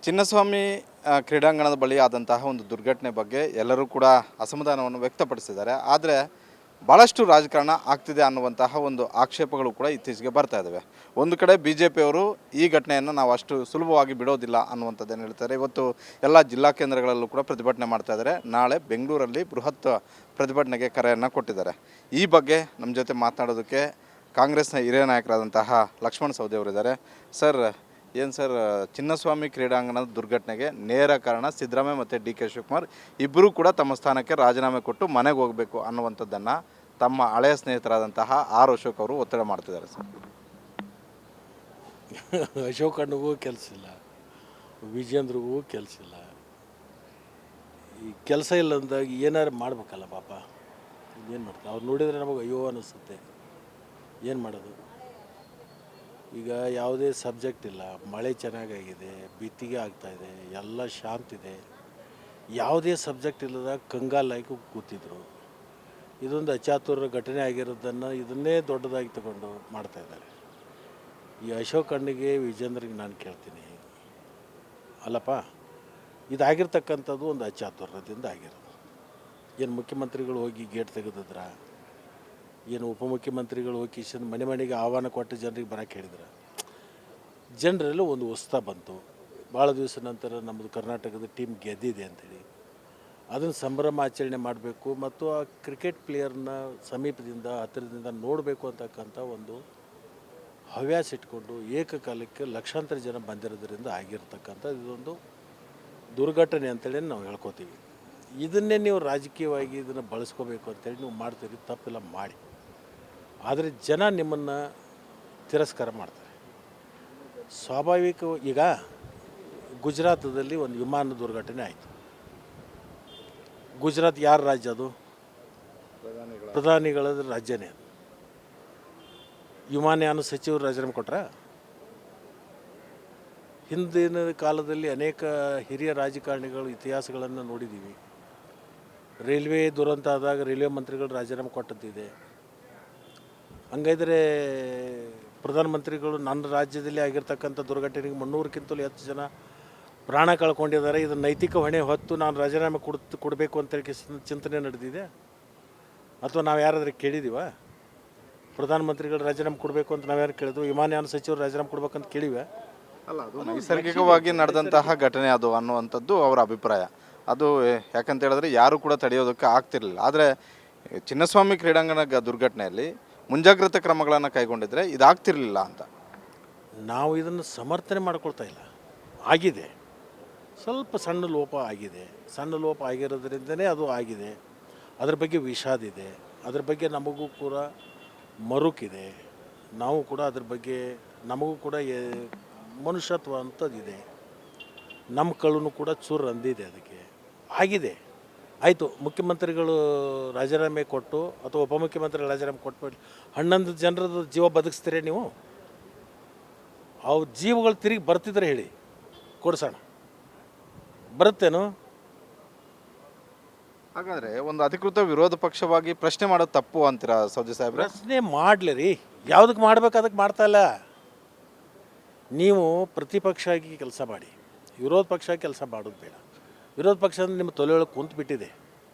ಚಿನ್ನಸ್ವಾಮಿ ಕ್ರೀಡಾಂಗಣದ ಬಳಿ ಆದಂತಹ ಒಂದು ದುರ್ಘಟನೆ ಬಗ್ಗೆ ಎಲ್ಲರೂ ಕೂಡ ಅಸಮಾಧಾನವನ್ನು ವ್ಯಕ್ತಪಡಿಸಿದ್ದಾರೆ. ಆದರೆ ಭಾಳಷ್ಟು ರಾಜಕಾರಣ ಆಗ್ತಿದೆ ಅನ್ನುವಂತಹ ಒಂದು ಆಕ್ಷೇಪಗಳು ಕೂಡ ಇತ್ತೀಚೆಗೆ ಬರ್ತಾ ಇದ್ದಾವೆ. ಒಂದು ಕಡೆ BJPಯವರು ಈ ಘಟನೆಯನ್ನು ನಾವು ಅಷ್ಟು ಸುಲಭವಾಗಿ ಬಿಡೋದಿಲ್ಲ ಅನ್ನುವಂಥದ್ದನ್ನು ಹೇಳ್ತಾರೆ. ಇವತ್ತು ಎಲ್ಲ ಜಿಲ್ಲಾ ಕೇಂದ್ರಗಳಲ್ಲೂ ಕೂಡ ಪ್ರತಿಭಟನೆ ಮಾಡ್ತಾ ಇದ್ದಾರೆ. ನಾಳೆ ಬೆಂಗಳೂರಲ್ಲಿ ಬೃಹತ್ ಪ್ರತಿಭಟನೆಗೆ ಕರೆಯನ್ನು ಕೊಟ್ಟಿದ್ದಾರೆ. ಈ ಬಗ್ಗೆ ನಮ್ಮ ಜೊತೆ ಮಾತನಾಡೋದಕ್ಕೆ ಕಾಂಗ್ರೆಸ್ನ ಹಿರಿಯ ನಾಯಕರಾದಂತಹ ಲಕ್ಷ್ಮಣ ಸವದಿ ಅವರಿದ್ದಾರೆ. ಸರ್, ಏನು ಸರ್, ಚಿನ್ನಸ್ವಾಮಿ ಕ್ರೀಡಾಂಗಣದ ದುರ್ಘಟನೆಗೆ ನೇರ ಕಾರಣ ಸಿದ್ದರಾಮಯ್ಯ ಮತ್ತು DK ಶಿವಕುಮಾರ್ ಇಬ್ಬರೂ ಕೂಡ ತಮ್ಮ ಸ್ಥಾನಕ್ಕೆ ರಾಜೀನಾಮೆ ಕೊಟ್ಟು ಮನೆಗೆ ಹೋಗಬೇಕು ಅನ್ನುವಂಥದ್ದನ್ನು ತಮ್ಮ ಹಳೆಯ ಸ್ನೇಹಿತರಾದಂತಹ ಅಶೋಕ್ ಅವರು ಒತ್ತಡ ಮಾಡ್ತಿದ್ದಾರೆ. ಸರ್, ಅಶೋಕ್ ಅಣ್ಣಗೂ ಕೆಲಸ ಇಲ್ಲ, ವಿಜೇಂದ್ರಿಗೂ ಕೆಲಸ ಇಲ್ಲ. ಈ ಕೆಲಸ ಇಲ್ಲ ಅಂದಾಗ ಏನಾರು ಮಾಡ್ಬೇಕಲ್ಲ ಪಾಪ. ಏನು ಮಾಡ್ತಾರೆ ಅವ್ರು ನೋಡಿದರೆ ನಮಗೆ ಅಯ್ಯೋ ಅನ್ನಿಸುತ್ತೆ. ಏನು ಮಾಡೋದು? ಈಗ ಯಾವುದೇ ಸಬ್ಜೆಕ್ಟ್ ಇಲ್ಲ, ಮಳೆ ಚೆನ್ನಾಗಾಗಿದೆ, ಬಿತ್ತಿಗೆ ಆಗ್ತಾಯಿದೆ, ಎಲ್ಲ ಶಾಂತಿದೆ. ಯಾವುದೇ ಸಬ್ಜೆಕ್ಟ್ ಇಲ್ಲದ ಕಂಗಾಲಾಗಿ ಕೂತಿದ್ರು. ಇದೊಂದು ಅಚಾತುರ್ಯ ಘಟನೆ ಆಗಿರೋದನ್ನು ಇದನ್ನೇ ದೊಡ್ಡದಾಗಿ ತಗೊಂಡು ಮಾಡ್ತಾಯಿದ್ದಾರೆ. ಈ ಅಶೋಕ್ ಅಣ್ಣಿಗೆ ವಿಜೇಂದ್ರಿಗೆ ನಾನು ಕೇಳ್ತೀನಿ, ಅಲ್ಲಪ್ಪ, ಇದಾಗಿರ್ತಕ್ಕಂಥದ್ದು ಒಂದು ಅಚಾತುರ್ಯದಿಂದ ಆಗಿರೋದು. ಏನು ಮುಖ್ಯಮಂತ್ರಿಗಳು ಹೋಗಿ ಗೇಟ್ ತೆಗೆದಿದ್ರ, ಏನು ಉಪಮುಖ್ಯಮಂತ್ರಿಗಳು ಹೋಗಿ ಮನೆ ಮನೆಗೆ ಆಹ್ವಾನ ಕೊಟ್ಟು ಜನರಿಗೆ ಬರೋಕ್ಕೆ ಹೇಳಿದ್ರು. ಜನರೆಲ್ಲ ಒಂದು ಉತ್ಸಾಹ ಬಂತು. ಭಾಳ ದಿವಸ ನಂತರ ನಮ್ಮದು ಕರ್ನಾಟಕದ ಟೀಮ್ ಗೆದ್ದಿದೆ ಅಂಥೇಳಿ ಅದನ್ನು ಸಂಭ್ರಮ ಆಚರಣೆ ಮಾಡಬೇಕು ಮತ್ತು ಆ ಕ್ರಿಕೆಟ್ ಪ್ಲೇಯರ್ನ ಸಮೀಪದಿಂದ ಹತ್ತಿರದಿಂದ ನೋಡಬೇಕು ಅಂತಕ್ಕಂಥ ಒಂದು ಹವ್ಯಾಸ ಇಟ್ಕೊಂಡು ಏಕಕಾಲಕ್ಕೆ ಲಕ್ಷಾಂತರ ಜನ ಬಂದಿರೋದ್ರಿಂದ ಆಗಿರ್ತಕ್ಕಂಥ ಇದೊಂದು ದುರ್ಘಟನೆ ಅಂತೇಳಿ ನಾವು ಹೇಳ್ಕೊತೀವಿ. ಇದನ್ನೇ ನೀವು ರಾಜಕೀಯವಾಗಿ ಇದನ್ನು ಬಳಸ್ಕೋಬೇಕು ಅಂತೇಳಿ ನೀವು ಮಾಡ್ತೀರಿ, ತಪ್ಪಿಲ್ಲ ಮಾಡಿ. ಆದರೆ ಜನ ನಿಮ್ಮನ್ನು ತಿರಸ್ಕಾರ ಮಾಡ್ತಾರೆ. ಸ್ವಾಭಾವಿಕ. ಈಗ ಗುಜರಾತದಲ್ಲಿ ಒಂದು ವಿಮಾನ ದುರ್ಘಟನೆ ಆಯಿತು. ಗುಜರಾತ್ ಯಾರ ರಾಜ್ಯ? ಅದು ಪ್ರಧಾನಿಗಳ ರಾಜ್ಯನೇ. ಅದು ವಿಮಾನಯಾನ ಸಚಿವರು ರಾಜೀನಾಮೆ ಕೊಟ್ರ? ಹಿಂದಿನ ಕಾಲದಲ್ಲಿ ಅನೇಕ ಹಿರಿಯ ರಾಜಕಾರಣಿಗಳು ಇತಿಹಾಸಗಳನ್ನು ನೋಡಿದ್ದೀವಿ. ರೈಲ್ವೆ ದುರಂತ ಆದಾಗ ರೈಲ್ವೆ ಮಂತ್ರಿಗಳು ರಾಜೀನಾಮೆ ಕೊಟ್ಟದ್ದಿದೆ. ಹಂಗಾದ್ರೆ ಪ್ರಧಾನಮಂತ್ರಿಗಳು ನನ್ನ ರಾಜ್ಯದಲ್ಲಿ ಆಗಿರ್ತಕ್ಕಂಥ ದುರ್ಘಟನೆಗೆ 300ಕ್ಕಿಂತಲೂ ಹೆಚ್ಚು ಜನ ಪ್ರಾಣ ಕಳ್ಕೊಂಡಿದ್ದಾರೆ. ಇದು ನೈತಿಕ ಹೊಣೆ ಹೊತ್ತು ನಾನು ರಾಜೀನಾಮೆ ಕೊಡಬೇಕು ಅಂತೇಳಿ ಚಿಂತನೆ ನಡೆದಿದೆ. ಅಥವಾ ನಾವು ಯಾರಾದರೂ ಕೇಳಿದ್ದೀವ? ಪ್ರಧಾನಮಂತ್ರಿಗಳು ರಾಜೀನಾಮೆ ಕೊಡಬೇಕು ಅಂತ ನಾವು ಯಾರು ಕೇಳಿದ್ವು? ವಿಮಾನಯಾನ ಸಚಿವರು ರಾಜೀನಾಮೆ ಕೊಡ್ಬೇಕಂತ ಕೇಳಿವೆ? ಅಲ್ಲ, ಅದು ನೈಸರ್ಗಿಕವಾಗಿ ನಡೆದಂತಹ ಘಟನೆ ಅದು ಅನ್ನುವಂಥದ್ದು ಅವರ ಅಭಿಪ್ರಾಯ. ಅದು ಯಾಕಂತ ಹೇಳಿದ್ರೆ ಯಾರೂ ಕೂಡ ತಡೆಯೋದಕ್ಕೆ ಆಗ್ತಿರಲಿಲ್ಲ. ಆದರೆ ಚಿನ್ನಸ್ವಾಮಿ ಕ್ರೀಡಾಂಗಣ ದುರ್ಘಟನೆಯಲ್ಲಿ ಮುಂಜಾಗ್ರತಾ ಕ್ರಮಗಳನ್ನು ಕೈಗೊಂಡಿದ್ರೆ ಇದಾಗ್ತಿರಲಿಲ್ಲ ಅಂತ ನಾವು ಇದನ್ನು ಸಮರ್ಥನೆ ಮಾಡ್ಕೊಳ್ತಾ ಇಲ್ಲ. ಆಗಿದೆ, ಸ್ವಲ್ಪ ಸಣ್ಣ ಲೋಪ ಆಗಿದೆ. ಸಣ್ಣ ಲೋಪ ಆಗಿರೋದ್ರಿಂದನೇ ಅದು ಆಗಿದೆ. ಅದ್ರ ಬಗ್ಗೆ ವಿಷಾದಿದೆ, ಅದ್ರ ಬಗ್ಗೆ ನಮಗೂ ಕೂಡ ಮರುಕಿದೆ. ನಾವು ಕೂಡ ಅದ್ರ ಬಗ್ಗೆ ನಮಗೂ ಕೂಡ ಮನುಷ್ಯತ್ವ ಅಂಥದ್ದಿದೆ. ನಮ್ಮ ಕಳ್ಳೂ ಕೂಡ ಚೂರು ಅಂದಿದೆ. ಅದಕ್ಕೆ ಆಗಿದೆ, ಆಯಿತು. ಮುಖ್ಯಮಂತ್ರಿಗಳು ರಾಜೀನಾಮೆ ಕೊಟ್ಟು ಅಥವಾ ಉಪಮುಖ್ಯಮಂತ್ರಿಗಳು ರಾಜೀನಾಮೆ ಕೊಟ್ಬಿಟ್ಟು 11 ಜನರದ್ದು ಜೀವ ಬದುಕಿಸ್ತೀರಿ ನೀವು? ಅವು ಜೀವಗಳು ತಿರುಗಿ ಬರ್ತಿದ್ರೆ ಹೇಳಿ, ಕೊಡ್ಸೋಣ. ಬರುತ್ತೇನು? ಹಾಗಾದರೆ ಒಂದು ಅಧಿಕೃತ ವಿರೋಧ ಪಕ್ಷವಾಗಿ ಪ್ರಶ್ನೆ ಮಾಡೋದು ತಪ್ಪು ಅಂತೀರಾ ಸೌದಿ ಸಾಹೇಬ್ರೆ? ಪ್ರಶ್ನೆ ಮಾಡಲಿ ರೀ, ಯಾವುದಕ್ಕೆ ಮಾಡ್ಬೇಕು ಅದಕ್ಕೆ ಮಾಡ್ತಾಯಿಲ್ಲ. ನೀವು ಪ್ರತಿಪಕ್ಷ ಆಗಿ ಕೆಲಸ ಮಾಡಿ, ವಿರೋಧ ಪಕ್ಷ ಕೆಲಸ ಮಾಡೋದು ಬೇಡ. ವಿರೋಧ ಪಕ್ಷ ಅಂದರೆ ನಿಮ್ಮ ತೊಲೆಯೊಳಗೆ ಕುಂತು ಬಿಟ್ಟಿದೆ.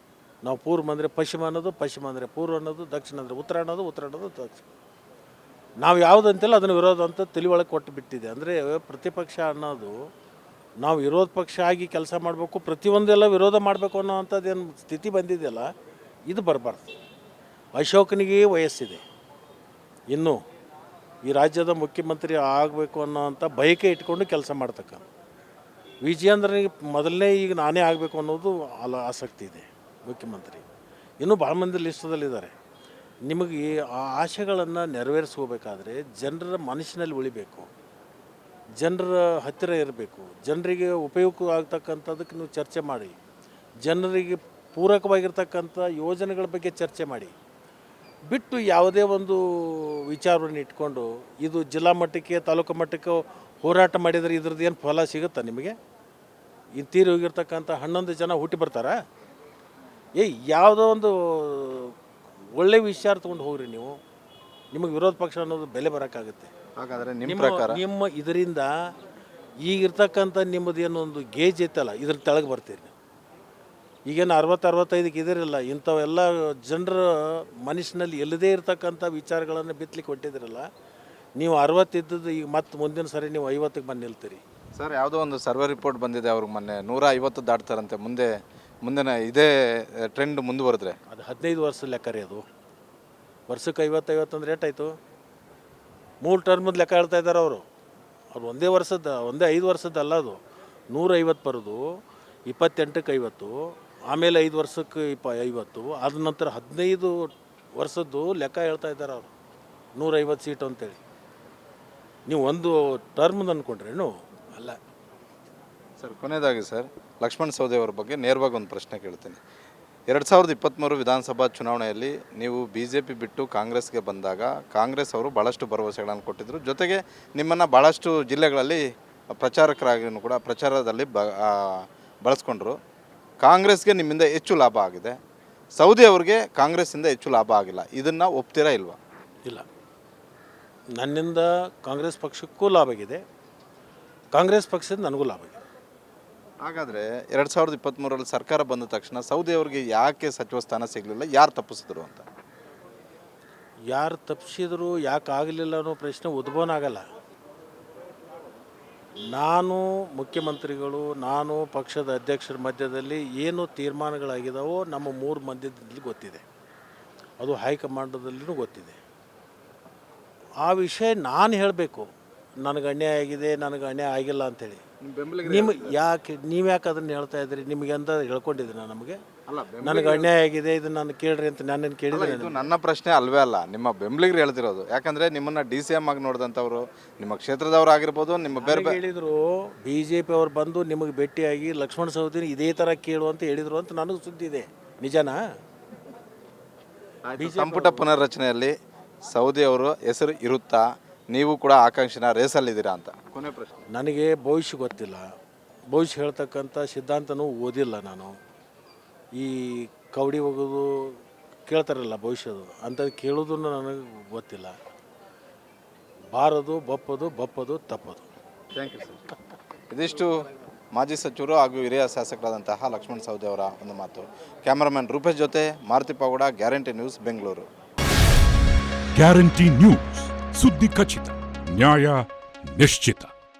ನಾವು ಪೂರ್ವ ಅಂದರೆ ಪಶ್ಚಿಮ ಅನ್ನೋದು, ಪಶ್ಚಿಮ ಅಂದರೆ ಪೂರ್ವ ಅನ್ನೋದು, ದಕ್ಷಿಣ ಅಂದರೆ ಉತ್ತರ ಅನ್ನೋದು, ಉತ್ತರ ಅನ್ನೋದು ದಕ್ಷಿಣ. ನಾವು ಯಾವುದು ಅಂತಿಲ್ಲ ಅದನ್ನು ವಿರೋಧ ಅಂತ ತಲೆ ಒಳಗೆ ಕೊಟ್ಟು ಬಿಟ್ಟಿದೆ. ಅಂದರೆ ಪ್ರತಿಪಕ್ಷ ಅನ್ನೋದು ನಾವು ವಿರೋಧ ಪಕ್ಷ ಆಗಿ ಕೆಲಸ ಮಾಡಬೇಕು, ಪ್ರತಿಯೊಂದೆಲ್ಲ ವಿರೋಧ ಮಾಡಬೇಕು ಅನ್ನೋ ಅಂಥದ್ದೇನು ಸ್ಥಿತಿ ಬಂದಿದೆಯಲ್ಲ, ಇದು ಬರಬಾರ್ದು. ಅಶೋಕನಿಗೆ ವಯಸ್ಸಿದೆ, ಇನ್ನೂ ಈ ರಾಜ್ಯದ ಮುಖ್ಯಮಂತ್ರಿ ಆಗಬೇಕು ಅನ್ನೋವಂಥ ಬಯಕೆ ಇಟ್ಕೊಂಡು ಕೆಲಸ ಮಾಡ್ತಕ್ಕಂಥ ವಿಜೇಂದ್ರನಿಗೆ ಮೊದಲನೇ ಈಗ ನಾನೇ ಆಗಬೇಕು ಅನ್ನೋದು ಆಸಕ್ತಿ ಇದೆ ಮುಖ್ಯಮಂತ್ರಿ. ಇನ್ನೂ ಭಾಳ ಮಂದಿ ಲಿಸ್ಟದಲ್ಲಿದ್ದಾರೆ. ನಿಮಗೆ ಆ ಆಶೆಗಳನ್ನು ನೆರವೇರಿಸ್ಕೋಬೇಕಾದ್ರೆ ಜನರ ಮನಸ್ಸಿನಲ್ಲಿ ಉಳಿಬೇಕು, ಜನರ ಹತ್ತಿರ ಇರಬೇಕು, ಜನರಿಗೆ ಉಪಯುಕ್ತ ಆಗ್ತಕ್ಕಂಥದ್ದಕ್ಕೆ ನೀವು ಚರ್ಚೆ ಮಾಡಿ, ಜನರಿಗೆ ಪೂರಕವಾಗಿರ್ತಕ್ಕಂಥ ಯೋಜನೆಗಳ ಬಗ್ಗೆ ಚರ್ಚೆ ಮಾಡಿ. ಬಿಟ್ಟು ಯಾವುದೇ ಒಂದು ವಿಚಾರವನ್ನು ಇಟ್ಕೊಂಡು ಇದು ಜಿಲ್ಲಾ ಮಟ್ಟಕ್ಕೆ ತಾಲೂಕು ಮಟ್ಟಕ್ಕೆ ಹೋರಾಟ ಮಾಡಿದರೆ ಇದ್ರದ್ದು ಏನು ಫಲ ಸಿಗುತ್ತಾ ನಿಮಗೆ? ಇನ್ನು ತೀರಿ ಹೋಗಿರ್ತಕ್ಕಂಥ 11 ಜನ ಹುಟ್ಟಿ ಬರ್ತಾರಾ? ಯಾವುದೋ ಒಂದು ಒಳ್ಳೆಯ ವಿಚಾರ ತೊಗೊಂಡು ಹೋಗ್ರಿ ನೀವು. ನಿಮಗೆ ವಿರೋಧ ಪಕ್ಷ ಅನ್ನೋದು ಬೆಲೆ ಬರೋಕ್ಕಾಗುತ್ತೆ. ಹಾಗಾದರೆ ನಿಮ್ಮ ಪ್ರಕಾರ ನಿಮ್ಮ ಇದರಿಂದ ಈಗಿರ್ತಕ್ಕಂಥ ನಿಮ್ಮದು ಏನೊಂದು ಗೇಜ್ ಐತಲ್ಲ ಇದ್ರ ತೆಳಗೆ ಬರ್ತೀರಿ ನೀವು. ಈಗೇನು 60-65ಕ್ಕೆ ಇದಿರಲ್ಲ, ಇಂಥವೆಲ್ಲ ಜನರ ಮನಸ್ಸಿನಲ್ಲಿ ಎಲ್ಲದೇ ಇರತಕ್ಕಂಥ ವಿಚಾರಗಳನ್ನು ಬಿತ್ತಲಿಕ್ಕೆ ಹೊಟ್ಟಿದಿರಲ್ಲ. ನೀವು 60 ಇದ್ದದ್ದು ಈಗ ಮತ್ತೆ ಮುಂದಿನ ಸರಿ ನೀವು 50ಕ್ಕೆ ಬಂದು ನಿಲ್ತೀರಿ. ಸರ್, ಯಾವುದೋ ಒಂದು ಸರ್ವೆ ರಿಪೋರ್ಟ್ ಬಂದಿದೆ ಅವ್ರಿಗೆ, ಮೊನ್ನೆ 150 ದಾಟ್ತಾರಂತೆ. ಮುಂದಿನ ಇದೇ ಟ್ರೆಂಡ್ ಮುಂದುವರೆದ್ರೆ ಅದು 15 ವರ್ಷದ ಲೆಕ್ಕ ರೀ. ಅದು ವರ್ಷಕ್ಕೆ 50 ಅಂದ್ರೆ ಏಟಾಯಿತು? 3 ಟರ್ಮದ ಲೆಕ್ಕ ಹೇಳ್ತಾ ಇದ್ದಾರೆ ಅವರು. ಅವ್ರು ಒಂದೇ 5 ವರ್ಷದ ಅಲ್ಲ, ಅದು 150 ಬರೋದು, 28ಕ್ಕೆ 50, ಆಮೇಲೆ 5 ವರ್ಷಕ್ಕೆ 50, ಅದ ನಂತರ 15 ವರ್ಷದ್ದು ಲೆಕ್ಕ ಹೇಳ್ತಾ ಇದ್ದಾರೆ ಅವರು. 150 ಸೀಟು ಅಂತೇಳಿ ನೀವು ಒಂದು ಟರ್ಮ್ದು ಅಂದ್ಕೊಂಡ್ರೇನು? ಅಲ್ಲ. ಸರ್, ಕೊನೆಯದಾಗಿ ಸರ್, ಲಕ್ಷ್ಮಣ್ ಸವದಿ ಅವರ ಬಗ್ಗೆ ನೇರವಾಗಿ ಒಂದು ಪ್ರಶ್ನೆ ಕೇಳ್ತೀನಿ. 2023 ವಿಧಾನಸಭಾ ಚುನಾವಣೆಯಲ್ಲಿ ನೀವು BJP ಬಿಟ್ಟು ಕಾಂಗ್ರೆಸ್ಗೆ ಬಂದಾಗ ಕಾಂಗ್ರೆಸ್ ಅವರು ಭಾಳಷ್ಟು ಭರವಸೆಗಳನ್ನು ಕೊಟ್ಟಿದ್ದರು. ಜೊತೆಗೆ ನಿಮ್ಮನ್ನು ಭಾಳಷ್ಟು ಜಿಲ್ಲೆಗಳಲ್ಲಿ ಪ್ರಚಾರಕರಾಗಿಯೂ ಕೂಡ ಪ್ರಚಾರದಲ್ಲಿ ಬಳಸ್ಕೊಂಡ್ರು. ಕಾಂಗ್ರೆಸ್ಗೆ ನಿಮ್ಮಿಂದ ಹೆಚ್ಚು ಲಾಭ ಆಗಿದೆ, ಸೌದಿ ಅವ್ರಿಗೆ ಕಾಂಗ್ರೆಸ್ಸಿಂದ ಹೆಚ್ಚು ಲಾಭ ಆಗಿಲ್ಲ. ಇದನ್ನು ಒಪ್ತೀರಾ ಇಲ್ವಾ? ಇಲ್ಲ, ನನ್ನಿಂದ ಕಾಂಗ್ರೆಸ್ ಪಕ್ಷಕ್ಕೂ ಲಾಭ ಆಗಿದೆ, ಕಾಂಗ್ರೆಸ್ ಪಕ್ಷದಿಂದ ನನಗೂ ಲಾಭ ಆಗಿದೆ. ಹಾಗಾದರೆ 2023ರಲ್ಲಿ ಸರ್ಕಾರ ಬಂದ ತಕ್ಷಣ ಸೌದಿ ಅವ್ರಿಗೆ ಯಾಕೆ ಸಚಿವ ಸ್ಥಾನ ಸಿಗಲಿಲ್ಲ? ಯಾರು ತಪ್ಪಿಸಿದ್ರು ಅಂತ? ಯಾರು ತಪ್ಪಿಸಿದ್ರು, ಯಾಕೆ ಆಗಲಿಲ್ಲ ಅನ್ನೋ ಪ್ರಶ್ನೆ ಉದ್ಭವನ ಆಗಲ್ಲ. ನಾನು ಮುಖ್ಯಮಂತ್ರಿಗಳು, ನಾನು ಪಕ್ಷದ ಅಧ್ಯಕ್ಷರ ಮಧ್ಯದಲ್ಲಿ ಏನು ತೀರ್ಮಾನಗಳಾಗಿದ್ದಾವೋ ನಮ್ಮ 3 ಮಂದಿಯಲ್ಲಿ ಗೊತ್ತಿದೆ, ಅದು ಹೈಕಮಾಂಡದಲ್ಲಿಯೂ ಗೊತ್ತಿದೆ. ಆ ವಿಷಯ ನಾನು ಹೇಳಬೇಕು, ನನಗೆ ಅನ್ಯಾಯ ಆಗಿದೆ, ನನಗೆ ಅನ್ಯಾಯ ಆಗಿಲ್ಲ ಅಂಥೇಳಿ. ನೀವು ಯಾಕೆ ಅದನ್ನು ಹೇಳ್ತಾ ಇದ್ದೀರಿ? ನಿಮಗೆ ಅಂತ ಹೇಳ್ಕೊಂಡಿದ್ದೀನ ನಮಗೆ ನನಗೆ ಅನ್ಯಾಯ ಆಗಿದೆ, ಇದನ್ನು ನಾನು ಕೇಳ್ರಿ ಅಂತ ನನ್ನನ್ನು ಕೇಳಿದ್ರೆ? ಇದು ನನ್ನ ಪ್ರಶ್ನೆ ಅಲ್ವೇ ಅಲ್ಲ, ನಿಮ್ಮ ಬೆಂಬಲಿಗರು ಹೇಳ್ತಿರೋದು. ಯಾಕಂದರೆ ನಿಮ್ಮನ್ನು DCM ಆಗಿ ನೋಡಿದಂಥವ್ರು, ನಿಮ್ಮ ಕ್ಷೇತ್ರದವ್ರು ಆಗಿರ್ಬೋದು, ನಿಮ್ಮ ಬೇರೆ ಹೇಳಿದರು. BJP ಅವ್ರು ಬಂದು ನಿಮಗೆ ಭೇಟಿಯಾಗಿ ಲಕ್ಷ್ಮಣ ಸವದಿನ ಇದೇ ಥರ ಕೇಳು ಅಂತ ಹೇಳಿದರು ಅಂತ ನನಗೆ ಸುದ್ದಿ ಇದೆ. ನಿಜನಾ? ಸಂಪುಟ ಪುನರ್ರಚನೆಯಲ್ಲಿ ಸೌದಿ ಅವರು ಹೆಸರು ಇರುತ್ತಾ? ನೀವು ಕೂಡ ಆಕಾಂಕ್ಷಿನ ರೇಸಲ್ಲಿದ್ದೀರಾ ಅಂತ ಕೊನೆ ಪ್ರಶ್ನೆ. ನನಗೆ ಭವಿಷ್ಯ ಗೊತ್ತಿಲ್ಲ, ಭವಿಷ್ಯ ಹೇಳ್ತಕ್ಕಂಥ ಸಿದ್ಧಾಂತನೂ ಓದಿಲ್ಲ ನಾನು. ಈ ಕವಡಿ ಹೋಗೋದು ಕೇಳ್ತಾರಲ್ಲ ಭವಿಷ್ಯದು, ಅಂಥದ್ದು ಕೇಳೋದನ್ನು ನನಗೆ ಗೊತ್ತಿಲ್ಲ. ಬಾರದು ಬಪ್ಪದು ತಪ್ಪದು. Thank you sir. ಇದಿಷ್ಟು ಮಾಜಿ ಸಚಿವರು ಹಾಗೂ ಹಿರಿಯ ಶಾಸಕರಾದಂತಹ ಲಕ್ಷ್ಮಣ್ ಸವದಿ ಅವರ ಒಂದು ಮಾತು. ಕ್ಯಾಮರಾಮನ್ ರೂಪೇಶ್ ಜೊತೆ Maruti Pavagada, guarantee news, Bengaluru. Guarantee news, ಸುದ್ದಿ ಖಚಿತ, ನ್ಯಾಯ ನಿಶ್ಚಿತ.